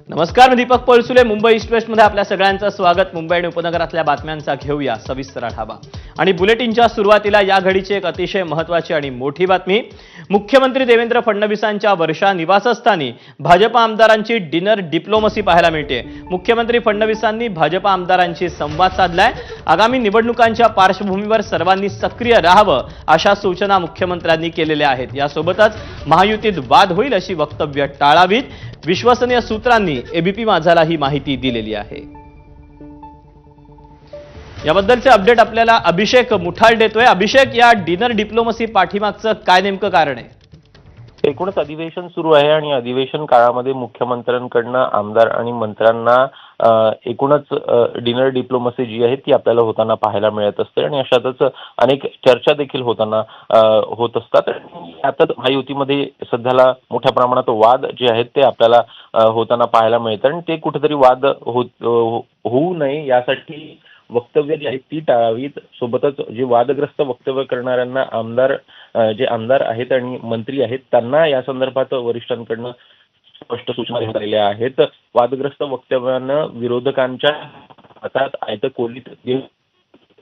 नमस्कार, मी Deepak Palsule. Mumbai east west मध्ये आपल्या सगळ्यांचं स्वागत. मुंबई आणि उपनगरातल्या बातम्यांचा घेऊया सविस्तर आढावा. आणि बुलेटिनच्या सुरुवातीला या घडीची एक अतिशय महत्त्वाची आणि मोठी बातमी. मुख्यमंत्री देवेंद्र फडणवीसांच्या वर्षा निवासस्थानी भाजपा आमदारांची डिनर डिप्लोमसी पाहायला मिळते. मुख्यमंत्री फडणवीसांनी भाजपा आमदारांशी संवाद साधलाय. आगामी निवडणुकांच्या पार्श्वभूमीवर सर्वांनी सक्रिय राहावं अशा सूचना मुख्यमंत्र्यांनी केलेल्या आहेत. यासोबतच महायुतीत वाद होईल अशी वक्तव्य टाळावीत विश्वसनीय सूत्रांनी एबीपी माझाला ही माहिती दिलेली आहे. याबद्दलचे अपडेट आपल्याला अभिषेक मुठाल देतोय. अभिषेक, या डिनर डिप्लोमसी पाठीमागचं काय नेमकं कारण आहे? एकूणच अधिवेशन सुरू आहे आणि अधिवेशन काळामध्ये मुख्यमंत्र्यांकडनं आमदार आणि मंत्र्यांना एकूणच डिनर डिप्लोमसी जी आहे ती आपल्याला होताना पाहायला मिळत असते आणि अशातच अनेक चर्चा देखील होताना होत असतात. आता महायुतीमध्ये सध्याला मोठ्या प्रमाणात वाद जे आहेत ते आपल्याला होताना पाहायला मिळतात आणि ते कुठेतरी वाद होऊ नये यासाठी वक्तव्य जी आहेत ती टाळावीत. सोबतच जे वादग्रस्त वक्तव्य करणाऱ्यांना जे आमदार आहेत आणि मंत्री आहेत त्यांना या संदर्भात वरिष्ठांकडनं स्पष्ट सूचना देण्यात आलेल्या आहेत. वादग्रस्त वक्तव्यानं विरोधकांच्या हातात आयतं कोलीत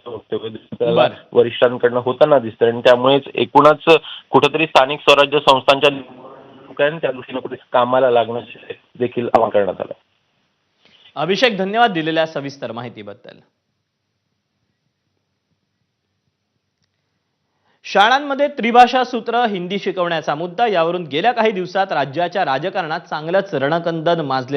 वक्तव्य वरिष्ठांकडनं होताना दिसतं आणि त्यामुळेच एकूणच कुठेतरी स्थानिक स्वराज्य संस्थांच्या त्या दृष्टीनं कुठे कामाला लागणं देखील आवाहन करण्यात आलं. अभिषेक, धन्यवाद दिलेल्या सविस्तर माहितीबद्दल. शाळांमध्ये त्रिभाषा सूत्र हिंदी शिकवण्याचा मुद्दा, यावरून गेल्या काही दिवसात राज्याच्या राजकारणात चांगलंच रणकंदन माजले.